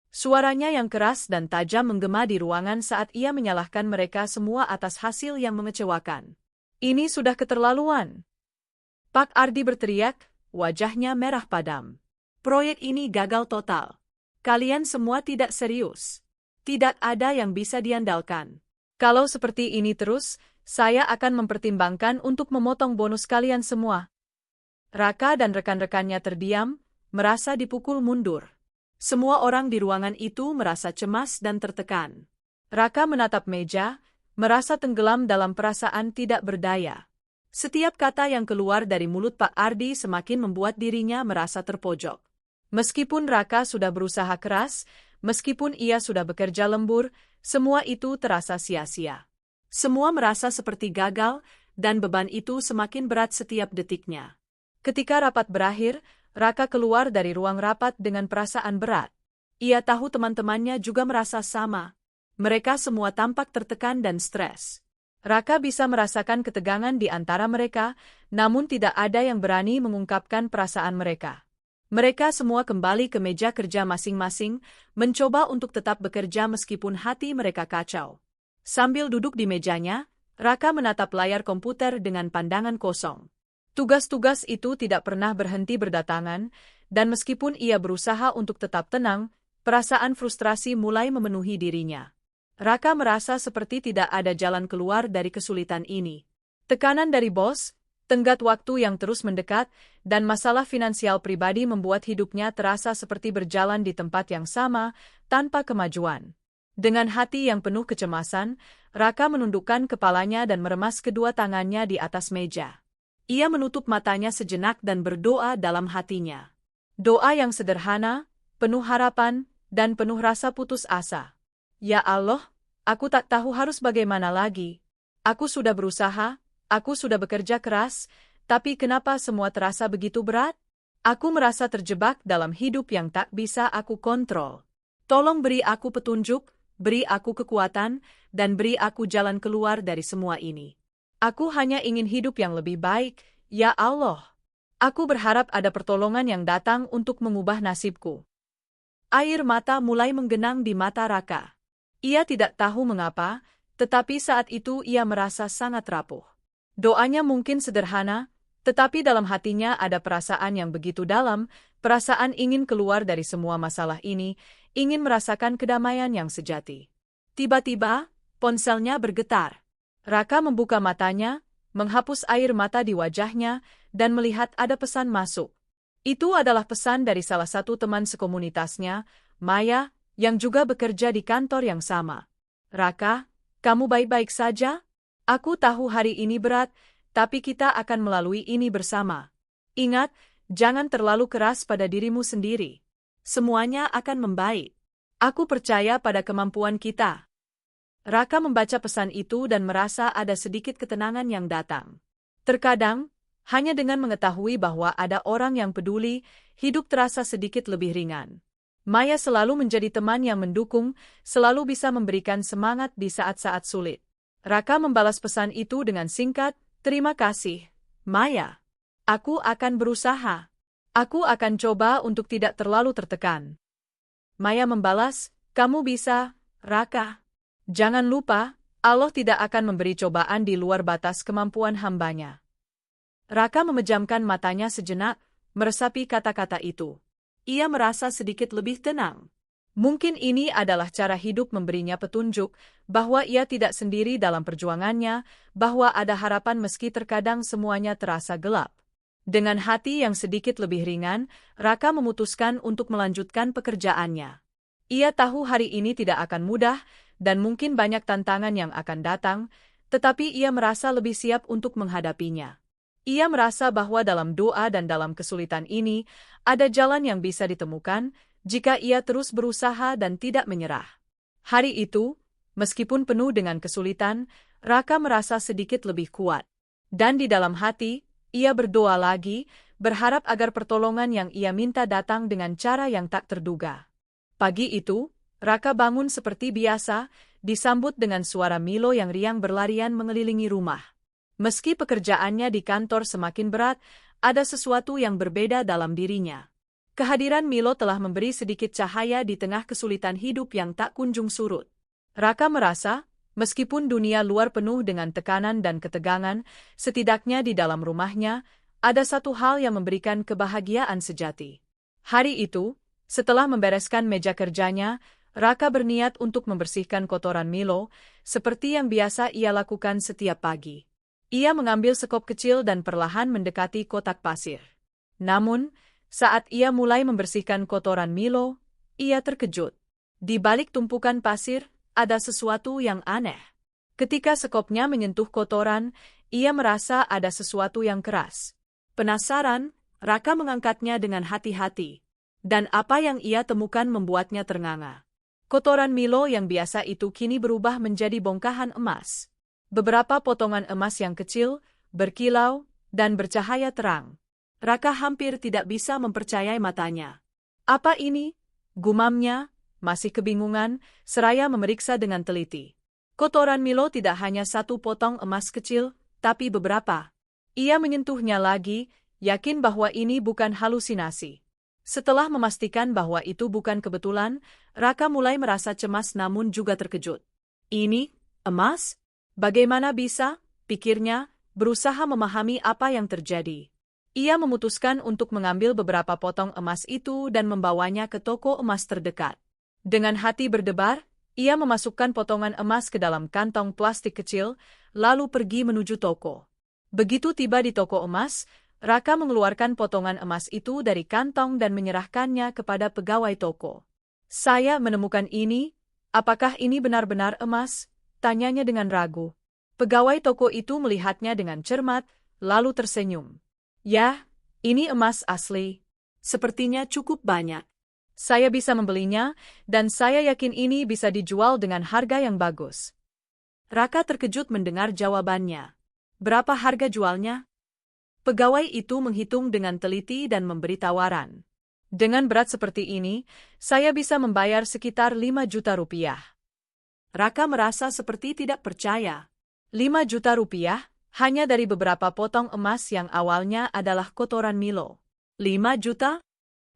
Suaranya yang keras dan tajam menggema di ruangan saat ia menyalahkan mereka semua atas hasil yang mengecewakan. "Ini sudah keterlaluan," Pak Ardi berteriak, wajahnya merah padam. "Proyek ini gagal total. Kalian semua tidak serius. Tidak ada yang bisa diandalkan. Kalau seperti ini terus, saya akan mempertimbangkan untuk memotong bonus kalian semua." Raka dan rekan-rekannya terdiam, merasa dipukul mundur. Semua orang di ruangan itu merasa cemas dan tertekan. Raka menatap meja, merasa tenggelam dalam perasaan tidak berdaya. Setiap kata yang keluar dari mulut Pak Ardi semakin membuat dirinya merasa terpojok. Meskipun Raka sudah berusaha keras, meskipun ia sudah bekerja lembur, semua itu terasa sia-sia. Semua merasa seperti gagal, dan beban itu semakin berat setiap detiknya. Ketika rapat berakhir, Raka keluar dari ruang rapat dengan perasaan berat. Ia tahu teman-temannya juga merasa sama. Mereka semua tampak tertekan dan stres. Raka bisa merasakan ketegangan di antara mereka, namun tidak ada yang berani mengungkapkan perasaan mereka. Mereka semua kembali ke meja kerja masing-masing, mencoba untuk tetap bekerja meskipun hati mereka kacau. Sambil duduk di mejanya, Raka menatap layar komputer dengan pandangan kosong. Tugas-tugas itu tidak pernah berhenti berdatangan, dan meskipun ia berusaha untuk tetap tenang, perasaan frustrasi mulai memenuhi dirinya. Raka merasa seperti tidak ada jalan keluar dari kesulitan ini. Tekanan dari bos, tenggat waktu yang terus mendekat, dan masalah finansial pribadi membuat hidupnya terasa seperti berjalan di tempat yang sama, tanpa kemajuan. Dengan hati yang penuh kecemasan, Raka menundukkan kepalanya dan meremas kedua tangannya di atas meja. Ia menutup matanya sejenak dan berdoa dalam hatinya. Doa yang sederhana, penuh harapan, dan penuh rasa putus asa. Ya Allah, aku tak tahu harus bagaimana lagi. Aku sudah berusaha, aku sudah bekerja keras, tapi kenapa semua terasa begitu berat? Aku merasa terjebak dalam hidup yang tak bisa aku kontrol. Tolong beri aku petunjuk, beri aku kekuatan, dan beri aku jalan keluar dari semua ini. Aku hanya ingin hidup yang lebih baik, ya Allah. Aku berharap ada pertolongan yang datang untuk mengubah nasibku. Air mata mulai menggenang di mata Raka. Ia tidak tahu mengapa, tetapi saat itu ia merasa sangat rapuh. Doanya mungkin sederhana, tetapi dalam hatinya ada perasaan yang begitu dalam, perasaan ingin keluar dari semua masalah ini, ingin merasakan kedamaian yang sejati. Tiba-tiba, ponselnya bergetar. Raka membuka matanya, menghapus air mata di wajahnya, dan melihat ada pesan masuk. Itu adalah pesan dari salah satu teman sekomunitasnya, Maya, yang juga bekerja di kantor yang sama. Raka, kamu baik-baik saja? Aku tahu hari ini berat, tapi kita akan melalui ini bersama. Ingat, jangan terlalu keras pada dirimu sendiri. Semuanya akan membaik. Aku percaya pada kemampuan kita. Raka membaca pesan itu dan merasa ada sedikit ketenangan yang datang. Terkadang, hanya dengan mengetahui bahwa ada orang yang peduli, hidup terasa sedikit lebih ringan. Maya selalu menjadi teman yang mendukung, selalu bisa memberikan semangat di saat-saat sulit. Raka membalas pesan itu dengan singkat, "Terima kasih, Maya. Aku akan berusaha. Aku akan coba untuk tidak terlalu tertekan." Maya membalas, "Kamu bisa, Raka. Jangan lupa, Allah tidak akan memberi cobaan di luar batas kemampuan hambanya." Raka memejamkan matanya sejenak, meresapi kata-kata itu. Ia merasa sedikit lebih tenang. Mungkin ini adalah cara hidup memberinya petunjuk, bahwa ia tidak sendiri dalam perjuangannya, bahwa ada harapan meski terkadang semuanya terasa gelap. Dengan hati yang sedikit lebih ringan, Raka memutuskan untuk melanjutkan pekerjaannya. Ia tahu hari ini tidak akan mudah, dan mungkin banyak tantangan yang akan datang, tetapi ia merasa lebih siap untuk menghadapinya. Ia merasa bahwa dalam doa dan dalam kesulitan ini, ada jalan yang bisa ditemukan, jika ia terus berusaha dan tidak menyerah. Hari itu, meskipun penuh dengan kesulitan, Raka merasa sedikit lebih kuat. Dan di dalam hati, ia berdoa lagi, berharap agar pertolongan yang ia minta datang dengan cara yang tak terduga. Pagi itu, Raka bangun seperti biasa, disambut dengan suara Milo yang riang berlarian mengelilingi rumah. Meski pekerjaannya di kantor semakin berat, ada sesuatu yang berbeda dalam dirinya. Kehadiran Milo telah memberi sedikit cahaya di tengah kesulitan hidup yang tak kunjung surut. Raka merasa, meskipun dunia luar penuh dengan tekanan dan ketegangan, setidaknya di dalam rumahnya, ada satu hal yang memberikan kebahagiaan sejati. Hari itu, setelah membereskan meja kerjanya, Raka berniat untuk membersihkan kotoran Milo, seperti yang biasa ia lakukan setiap pagi. Ia mengambil sekop kecil dan perlahan mendekati kotak pasir. Namun, saat ia mulai membersihkan kotoran Milo, ia terkejut. Di balik tumpukan pasir, ada sesuatu yang aneh. Ketika sekopnya menyentuh kotoran, ia merasa ada sesuatu yang keras. Penasaran, Raka mengangkatnya dengan hati-hati. Dan apa yang ia temukan membuatnya ternganga. Kotoran Milo yang biasa itu kini berubah menjadi bongkahan emas. Beberapa potongan emas yang kecil, berkilau, dan bercahaya terang. Raka hampir tidak bisa mempercayai matanya. Apa ini? Gumamnya, masih kebingungan, seraya memeriksa dengan teliti. Kotoran Milo tidak hanya satu potong emas kecil, tapi beberapa. Ia menyentuhnya lagi, yakin bahwa ini bukan halusinasi. Setelah memastikan bahwa itu bukan kebetulan, Raka mulai merasa cemas namun juga terkejut. Ini, emas? Bagaimana bisa? Pikirnya, berusaha memahami apa yang terjadi. Ia memutuskan untuk mengambil beberapa potong emas itu dan membawanya ke toko emas terdekat. Dengan hati berdebar, ia memasukkan potongan emas ke dalam kantong plastik kecil, lalu pergi menuju toko. Begitu tiba di toko emas, Raka mengeluarkan potongan emas itu dari kantong dan menyerahkannya kepada pegawai toko. "Saya menemukan ini, apakah ini benar-benar emas?" tanyanya dengan ragu. Pegawai toko itu melihatnya dengan cermat, lalu tersenyum. "Ya, ini emas asli. Sepertinya cukup banyak. Saya bisa membelinya, dan saya yakin ini bisa dijual dengan harga yang bagus." Raka terkejut mendengar jawabannya. "Berapa harga jualnya?" Pegawai itu menghitung dengan teliti dan memberi tawaran. "Dengan berat seperti ini, saya bisa membayar sekitar 5 juta rupiah." Raka merasa seperti tidak percaya. 5 juta rupiah, hanya dari beberapa potong emas yang awalnya adalah kotoran Milo. 5 juta?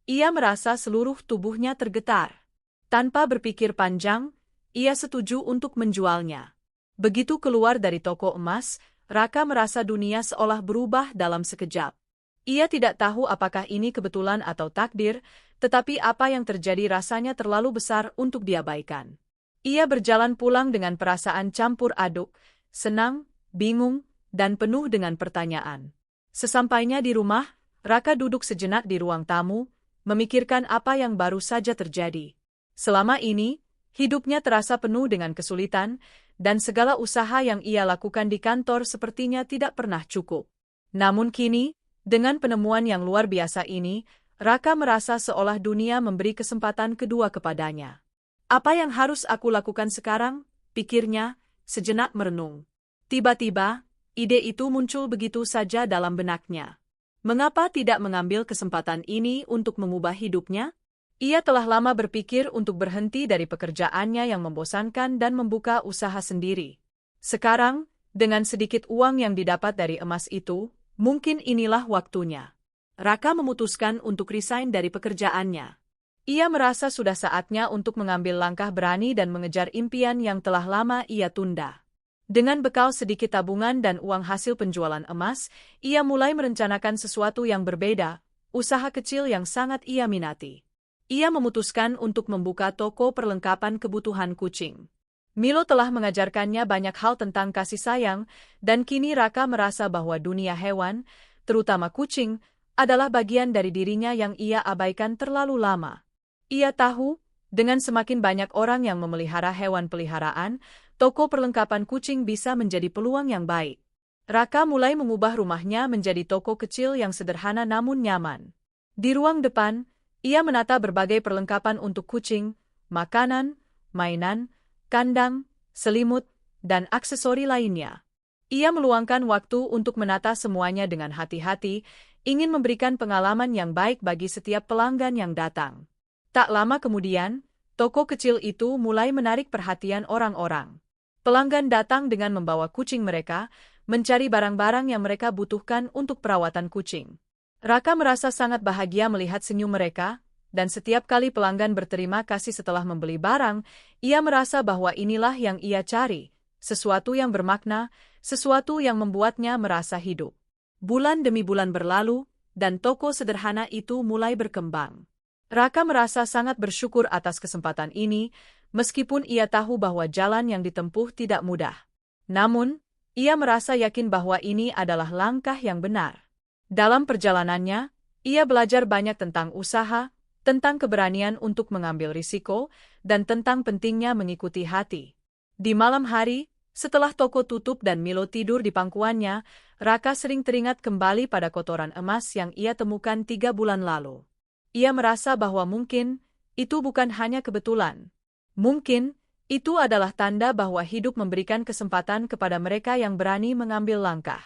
Ia merasa seluruh tubuhnya tergetar. Tanpa berpikir panjang, ia setuju untuk menjualnya. Begitu keluar dari toko emas, Raka merasa dunia seolah berubah dalam sekejap. Ia tidak tahu apakah ini kebetulan atau takdir, tetapi apa yang terjadi rasanya terlalu besar untuk diabaikan. Ia berjalan pulang dengan perasaan campur aduk, senang, bingung, dan penuh dengan pertanyaan. Sesampainya di rumah, Raka duduk sejenak di ruang tamu, memikirkan apa yang baru saja terjadi. Selama ini, hidupnya terasa penuh dengan kesulitan, dan segala usaha yang ia lakukan di kantor sepertinya tidak pernah cukup. Namun kini, dengan penemuan yang luar biasa ini, Raka merasa seolah dunia memberi kesempatan kedua kepadanya. "Apa yang harus aku lakukan sekarang?" pikirnya, sejenak merenung. Tiba-tiba, ide itu muncul begitu saja dalam benaknya. Mengapa tidak mengambil kesempatan ini untuk mengubah hidupnya? Ia telah lama berpikir untuk berhenti dari pekerjaannya yang membosankan dan membuka usaha sendiri. Sekarang, dengan sedikit uang yang didapat dari emas itu, mungkin inilah waktunya. Raka memutuskan untuk resign dari pekerjaannya. Ia merasa sudah saatnya untuk mengambil langkah berani dan mengejar impian yang telah lama ia tunda. Dengan bekal sedikit tabungan dan uang hasil penjualan emas, ia mulai merencanakan sesuatu yang berbeda, usaha kecil yang sangat ia minati. Ia memutuskan untuk membuka toko perlengkapan kebutuhan kucing. Milo telah mengajarkannya banyak hal tentang kasih sayang, dan kini Raka merasa bahwa dunia hewan, terutama kucing, adalah bagian dari dirinya yang ia abaikan terlalu lama. Ia tahu, dengan semakin banyak orang yang memelihara hewan peliharaan, toko perlengkapan kucing bisa menjadi peluang yang baik. Raka mulai mengubah rumahnya menjadi toko kecil yang sederhana namun nyaman. Di ruang depan, ia menata berbagai perlengkapan untuk kucing, makanan, mainan, kandang, selimut, dan aksesori lainnya. Ia meluangkan waktu untuk menata semuanya dengan hati-hati, ingin memberikan pengalaman yang baik bagi setiap pelanggan yang datang. Tak lama kemudian, toko kecil itu mulai menarik perhatian orang-orang. Pelanggan datang dengan membawa kucing mereka, mencari barang-barang yang mereka butuhkan untuk perawatan kucing. Raka merasa sangat bahagia melihat senyum mereka, dan setiap kali pelanggan berterima kasih setelah membeli barang, ia merasa bahwa inilah yang ia cari, sesuatu yang bermakna, sesuatu yang membuatnya merasa hidup. Bulan demi bulan berlalu, dan toko sederhana itu mulai berkembang. Raka merasa sangat bersyukur atas kesempatan ini, meskipun ia tahu bahwa jalan yang ditempuh tidak mudah. Namun, ia merasa yakin bahwa ini adalah langkah yang benar. Dalam perjalanannya, ia belajar banyak tentang usaha, tentang keberanian untuk mengambil risiko, dan tentang pentingnya mengikuti hati. Di malam hari, Setelah toko tutup dan Milo tidur di pangkuannya, Raka sering teringat kembali pada kotoran emas yang ia temukan 3 bulan lalu. Ia merasa bahwa mungkin itu bukan hanya kebetulan. Mungkin itu adalah tanda bahwa hidup memberikan kesempatan kepada mereka yang berani mengambil langkah.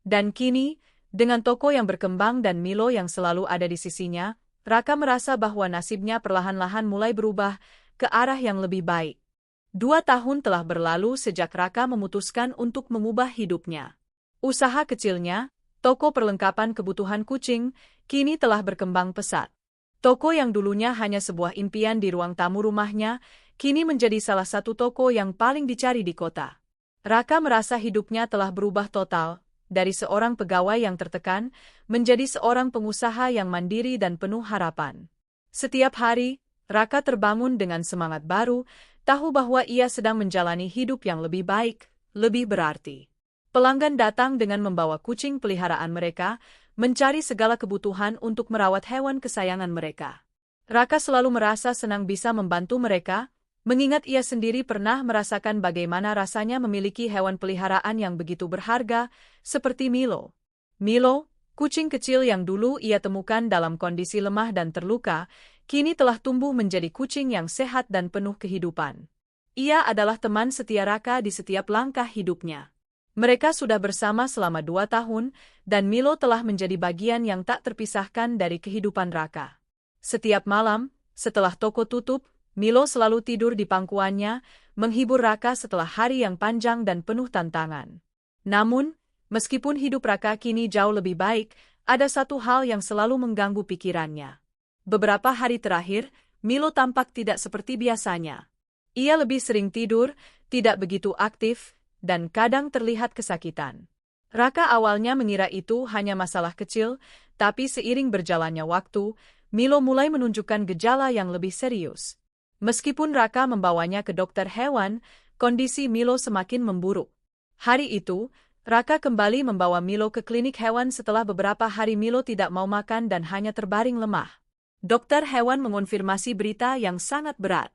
Dan kini, dengan toko yang berkembang dan Milo yang selalu ada di sisinya, Raka merasa bahwa nasibnya perlahan-lahan mulai berubah ke arah yang lebih baik. 2 tahun telah berlalu sejak Raka memutuskan untuk mengubah hidupnya. Usaha kecilnya, toko perlengkapan kebutuhan kucing, kini telah berkembang pesat. Toko yang dulunya hanya sebuah impian di ruang tamu rumahnya, kini menjadi salah satu toko yang paling dicari di kota. Raka merasa hidupnya telah berubah total, dari seorang pegawai yang tertekan, menjadi seorang pengusaha yang mandiri dan penuh harapan. Setiap hari, Raka terbangun dengan semangat baru, tahu bahwa ia sedang menjalani hidup yang lebih baik, lebih berarti. Pelanggan datang dengan membawa kucing peliharaan mereka, mencari segala kebutuhan untuk merawat hewan kesayangan mereka. Raka selalu merasa senang bisa membantu mereka, mengingat ia sendiri pernah merasakan bagaimana rasanya memiliki hewan peliharaan yang begitu berharga, seperti Milo. Milo, kucing kecil yang dulu ia temukan dalam kondisi lemah dan terluka, kini telah tumbuh menjadi kucing yang sehat dan penuh kehidupan. Ia adalah teman setia Raka di setiap langkah hidupnya. Mereka sudah bersama selama 2 tahun, dan Milo telah menjadi bagian yang tak terpisahkan dari kehidupan Raka. Setiap malam, setelah toko tutup, Milo selalu tidur di pangkuannya, menghibur Raka setelah hari yang panjang dan penuh tantangan. Namun, meskipun hidup Raka kini jauh lebih baik, ada satu hal yang selalu mengganggu pikirannya. Beberapa hari terakhir, Milo tampak tidak seperti biasanya. Ia lebih sering tidur, tidak begitu aktif, dan kadang terlihat kesakitan. Raka awalnya mengira itu hanya masalah kecil, tapi seiring berjalannya waktu, Milo mulai menunjukkan gejala yang lebih serius. Meskipun Raka membawanya ke dokter hewan, kondisi Milo semakin memburuk. Hari itu, Raka kembali membawa Milo ke klinik hewan setelah beberapa hari Milo tidak mau makan dan hanya terbaring lemah. Dokter hewan mengonfirmasi berita yang sangat berat.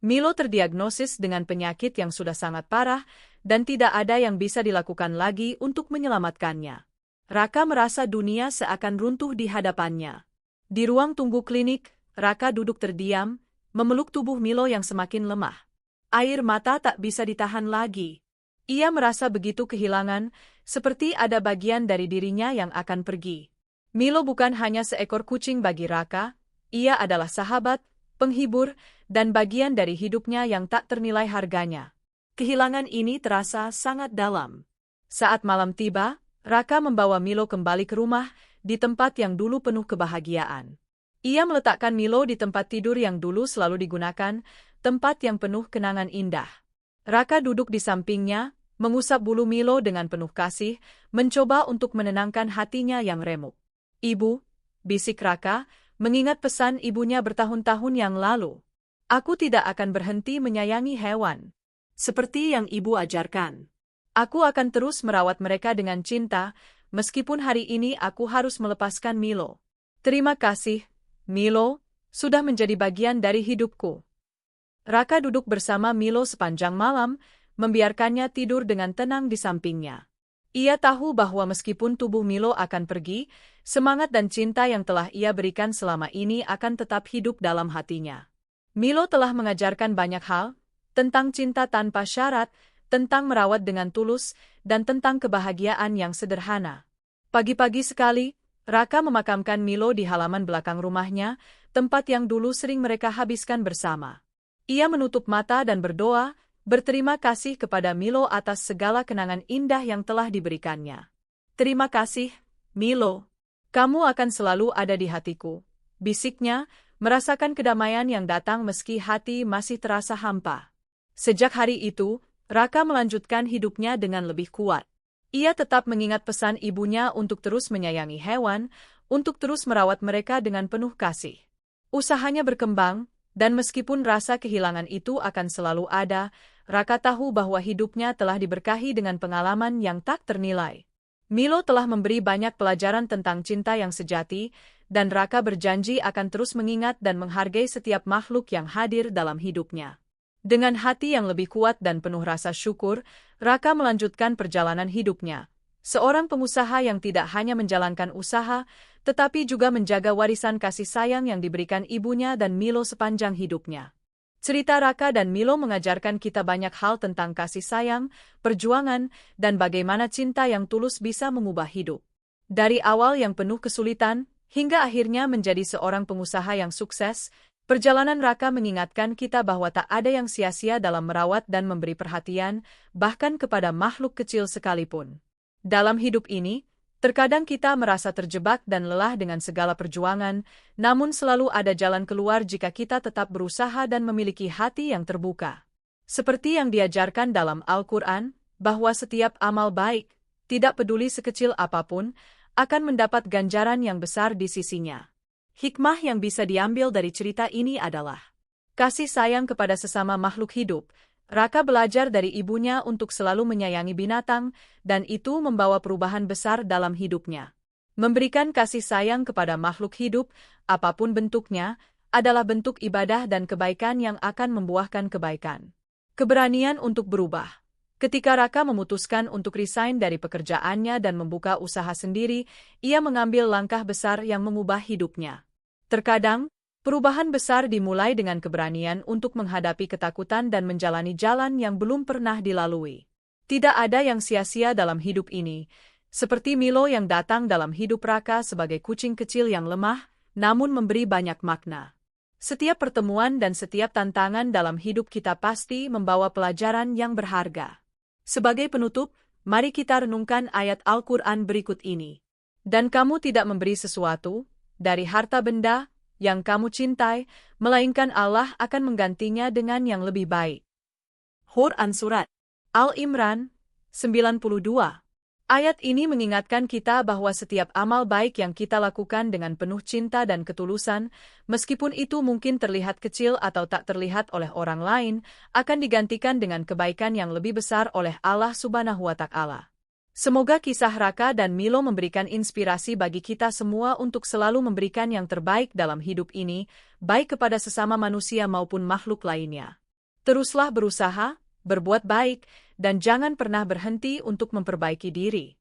Milo terdiagnosis dengan penyakit yang sudah sangat parah, dan tidak ada yang bisa dilakukan lagi untuk menyelamatkannya. Raka merasa dunia seakan runtuh di hadapannya. Di ruang tunggu klinik, Raka duduk terdiam, memeluk tubuh Milo yang semakin lemah. Air mata tak bisa ditahan lagi. Ia merasa begitu kehilangan, seperti ada bagian dari dirinya yang akan pergi. Milo bukan hanya seekor kucing bagi Raka, ia adalah sahabat, penghibur, dan bagian dari hidupnya yang tak ternilai harganya. Kehilangan ini terasa sangat dalam. Saat malam tiba, Raka membawa Milo kembali ke rumah, di tempat yang dulu penuh kebahagiaan. Ia meletakkan Milo di tempat tidur yang dulu selalu digunakan, tempat yang penuh kenangan indah. Raka duduk di sampingnya, mengusap bulu Milo dengan penuh kasih, mencoba untuk menenangkan hatinya yang remuk. "Ibu," bisik Raka, mengingat pesan ibunya bertahun-tahun yang lalu. "Aku tidak akan berhenti menyayangi hewan. Seperti yang ibu ajarkan. Aku akan terus merawat mereka dengan cinta, meskipun hari ini aku harus melepaskan Milo. Terima kasih, Milo, sudah menjadi bagian dari hidupku." Raka duduk bersama Milo sepanjang malam, membiarkannya tidur dengan tenang di sampingnya. Ia tahu bahwa meskipun tubuh Milo akan pergi, semangat dan cinta yang telah ia berikan selama ini akan tetap hidup dalam hatinya. Milo telah mengajarkan banyak hal, tentang cinta tanpa syarat, tentang merawat dengan tulus, dan tentang kebahagiaan yang sederhana. Pagi-pagi sekali, Raka memakamkan Milo di halaman belakang rumahnya, tempat yang dulu sering mereka habiskan bersama. Ia menutup mata dan berdoa, berterima kasih kepada Milo atas segala kenangan indah yang telah diberikannya. "Terima kasih, Milo. Kamu akan selalu ada di hatiku," bisiknya, merasakan kedamaian yang datang meski hati masih terasa hampa. Sejak hari itu, Raka melanjutkan hidupnya dengan lebih kuat. Ia tetap mengingat pesan ibunya untuk terus menyayangi hewan, untuk terus merawat mereka dengan penuh kasih. Usahanya berkembang, dan meskipun rasa kehilangan itu akan selalu ada, Raka tahu bahwa hidupnya telah diberkahi dengan pengalaman yang tak ternilai. Milo telah memberi banyak pelajaran tentang cinta yang sejati, dan Raka berjanji akan terus mengingat dan menghargai setiap makhluk yang hadir dalam hidupnya. Dengan hati yang lebih kuat dan penuh rasa syukur, Raka melanjutkan perjalanan hidupnya. Seorang pengusaha yang tidak hanya menjalankan usaha, tetapi juga menjaga warisan kasih sayang yang diberikan ibunya dan Milo sepanjang hidupnya. Cerita Raka dan Milo mengajarkan kita banyak hal tentang kasih sayang, perjuangan, dan bagaimana cinta yang tulus bisa mengubah hidup. Dari awal yang penuh kesulitan, hingga akhirnya menjadi seorang pengusaha yang sukses, perjalanan Raka mengingatkan kita bahwa tak ada yang sia-sia dalam merawat dan memberi perhatian, bahkan kepada makhluk kecil sekalipun. Dalam hidup ini, terkadang kita merasa terjebak dan lelah dengan segala perjuangan, namun selalu ada jalan keluar jika kita tetap berusaha dan memiliki hati yang terbuka. Seperti yang diajarkan dalam Al-Quran, bahwa setiap amal baik, tidak peduli sekecil apapun, akan mendapat ganjaran yang besar di sisinya. Hikmah yang bisa diambil dari cerita ini adalah kasih sayang kepada sesama makhluk hidup. Raka belajar dari ibunya untuk selalu menyayangi binatang, dan itu membawa perubahan besar dalam hidupnya. Memberikan kasih sayang kepada makhluk hidup, apapun bentuknya, adalah bentuk ibadah dan kebaikan yang akan membuahkan kebaikan. Keberanian untuk berubah. Ketika Raka memutuskan untuk resign dari pekerjaannya dan membuka usaha sendiri, ia mengambil langkah besar yang mengubah hidupnya. Terkadang, perubahan besar dimulai dengan keberanian untuk menghadapi ketakutan dan menjalani jalan yang belum pernah dilalui. Tidak ada yang sia-sia dalam hidup ini, seperti Milo yang datang dalam hidup Raka sebagai kucing kecil yang lemah, namun memberi banyak makna. Setiap pertemuan dan setiap tantangan dalam hidup kita pasti membawa pelajaran yang berharga. Sebagai penutup, mari kita renungkan ayat Al-Quran berikut ini. Dan kamu tidak memberi sesuatu dari harta benda yang kamu cintai, melainkan Allah akan menggantinya dengan yang lebih baik. Quran Surat Al-Imran 92. Ayat ini mengingatkan kita bahwa setiap amal baik yang kita lakukan dengan penuh cinta dan ketulusan, meskipun itu mungkin terlihat kecil atau tak terlihat oleh orang lain, akan digantikan dengan kebaikan yang lebih besar oleh Allah Subhanahu wa Ta'ala. Semoga kisah Raka dan Milo memberikan inspirasi bagi kita semua untuk selalu memberikan yang terbaik dalam hidup ini, baik kepada sesama manusia maupun makhluk lainnya. Teruslah berusaha, berbuat baik, dan jangan pernah berhenti untuk memperbaiki diri.